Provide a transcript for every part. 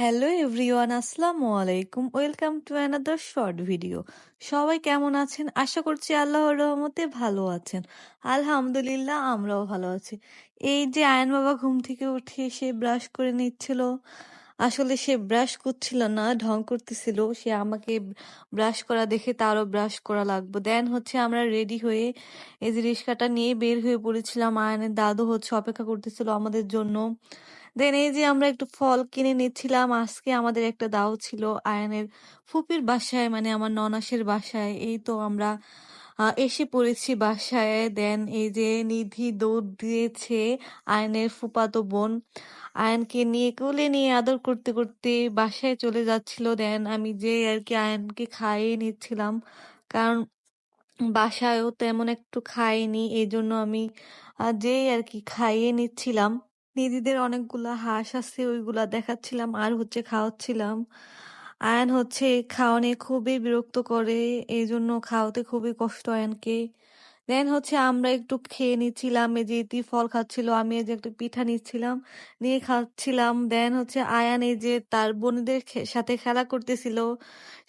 Hello everyone, আসসালামু আলাইকুম। Welcome to another short video. সবাই কেমন আছেন? আশা করছি আল্লাহর রহমতে ভালো আছেন। আলহামদুলিল্লাহ, আমরাও ভালো আছি। এই যে আয়ন বাবা ঘুম থেকে উঠে সে ব্রাশ করে নিচ্ছিল। আসলে সে ব্রাশ করছিল না, ঢং করতেছিল। সে আমাকে ব্রাশ করা দেখে তারও ব্রাশ করা লাগবে। দেন হচ্ছে আমরা রেডি হয়ে এই যে রিক্সাটা নিয়ে বের হয়ে পড়েছিলাম। আয়নের দাদু হচ্ছে অপেক্ষা করতেছিল আমাদের জন্য। দেন এই যে আমরা একটু ফল কিনে নিচ্ছিলাম। আজকে আমাদের একটা দাও ছিল আয়ানের ফুপির বাসায়, মানে আমার ননাসের বাসায়। এই তো আমরা এসে পড়েছি বাসায়। দেন এই যে নিধি দৌড় দিয়েছে আয়নের ফুপাতো বোন আয়ানকে নিয়ে কোলে নিয়ে আদর করতে করতে বাসায় চলে যাচ্ছিল। দেন আমি যে আর কি আয়ানকে খাইয়ে নিচ্ছিলাম, কারণ বাসায়ও তেমন একটু খাইনি, এই জন্য আমি যেই আর কি খাইয়ে নিচ্ছিলাম। নিধিদের অনেকগুলা হাঁস আছে, ওইগুলা দেখাচ্ছিলাম আর হচ্ছে খাওয়াচ্ছিলাম। আয়ান হচ্ছে খাওয়ানে খুবই বিরক্ত করে, এই জন্য খাওয়াতে খুবই কষ্ট আয়ানকে। দেন হচ্ছে আমরা একটু খেয়ে নিচ্ছিলাম। এই যে ইতি ফল খাচ্ছিল, আমি এই যে একটা পিঠা নিচ্ছিলাম, নিয়ে খাচ্ছিলাম। দেন হচ্ছে আয়ান এই যে তার বোনদের সাথে খেলা করতেছিল।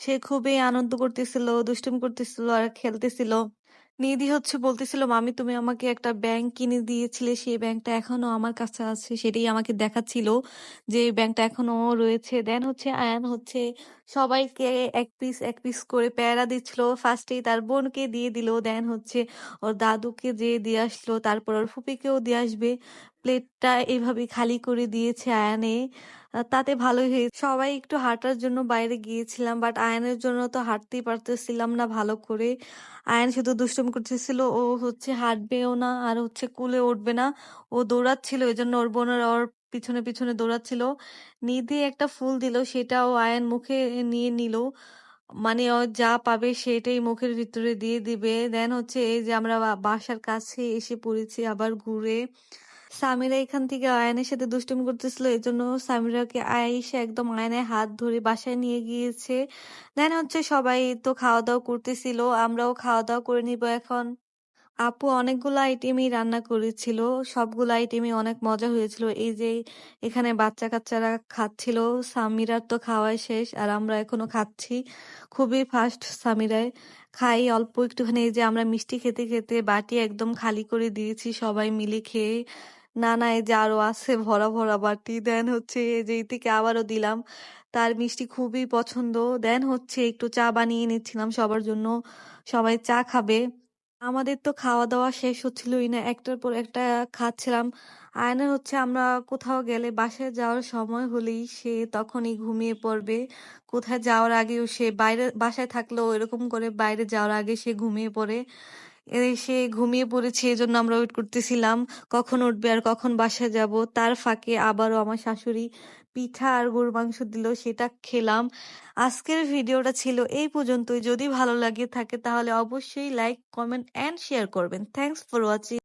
সে খুবই আনন্দ করতেছিল, দুষ্টুমি করতেছিল আর খেলতেছিল। নিধি হচ্ছে বলতেছিল, মামি তুমি আমাকে একটা ব্যাংক কিনে দিয়েছিলে, সেই ব্যাংকটা এখনো আমার কাছে আছে। সেটাই আমাকে দেখাচ্ছিল যে ব্যাংকটা এখনো রয়েছে। দেন হচ্ছে আয়ান হচ্ছে সবাইকে এক পিস এক পিস করে পেয়ারা দিচ্ছিল। ফার্স্টেই তার বোনকে দিয়ে দিল, দেন হচ্ছে ওর দাদুকে যেয়ে দিয়ে আসলো, তারপর ওর ফুপিকেও দিয়ে আসবে। প্লেটটা এইভাবে খালি করে দিয়েছে আয়ানে। তাতে ভালোই হয়েছে। সবাই একটু হাঁটার জন্য বাইরে গিয়েছিলাম, বাট আয়ানের জন্য তো হাঁটতেই পারতেছিলাম না ভালো করে। আয়ান শুধু দুষ্টুমি করতেছিল, ও হচ্ছে হাঁটবেও না আর হচ্ছে কুলে উঠবে না। ও দৌড়াচ্ছিল, এই জন্য ওর বোনের ওর পিছনে পিছনে দৌড়াচ্ছিল। নিধি একটা ফুল দিল, সেটাও আয়ান মুখে নিয়ে নিল। মানে ও যা পাবে সেটাই মুখের ভিতরে দিয়ে দিবে। দেন হচ্ছে এই যে আমরা বাসার কাছে এসে পড়েছি আবার ঘুরে। সামিরা এখান থেকে আয়ানের সাথে দুষ্টুমি করতেছিল, এই জন্য সামিরাকে আয়েশা একদম আয়নায় হাত ধরে বাসায় নিয়ে গিয়েছে। দেন হচ্ছে সবাই তো খাওয়া দাওয়া করতেছিল, আমরাও খাওয়া দাওয়া করে নিব এখন। আপু অনেকগুলো আইটেমই রান্না করেছিল, সবগুলো আইটেমই অনেক মজা হয়েছিল। এই যে এখানে বাচ্চা কাচ্চারা খাচ্ছিল, সামিরার তো খাওয়াই শেষ আর আমরা এখনো খাচ্ছি। খুবই ফাস্ট সামিরায় খাই অল্প একটুখানি। এই যে আমরা মিষ্টি খেতে খেতে বাটি একদম খালি করে দিয়েছি সবাই মিলে খেয়ে। না না, এই যে আরো আছে ভরা ভরা বাটি। দেন হচ্ছে এই যে থেকে আবারও দিলাম, তার মিষ্টি খুবই পছন্দ। দেন হচ্ছে একটু চা বানিয়ে নিচ্ছিলাম সবার জন্য, সবাই চা খাবে। আমাদের তো খাওয়া দাওয়া শেষ হচ্ছিলই না, একটার পর একটা খাচ্ছিলাম। আয়নের হচ্ছে আমরা কোথাও গেলে বাসায় যাওয়ার সময় হলেই সে তখনই ঘুমিয়ে পড়বে। কোথায় যাওয়ার আগেও সে বাইরে, বাসায় থাকলেও এরকম করে বাইরে যাওয়ার আগে সে ঘুমিয়ে পড়ে। এই সে ঘুমিয়ে পড়েছে, এই জন্য আমরা ওয়েট করতেছিলাম কখন উঠবে আর কখন বাসায় যাব। তার ফাঁকে আবারও আমার শাশুড়ি পিঠা আর গরুর মাংস দিল, সেটা খেলাম। আজকের ভিডিওটা ছিল এই পর্যন্তই। যদি ভালো লাগে থাকে তাহলে অবশ্যই লাইক, কমেন্ট অ্যান্ড শেয়ার করবেন। Thanks for watching.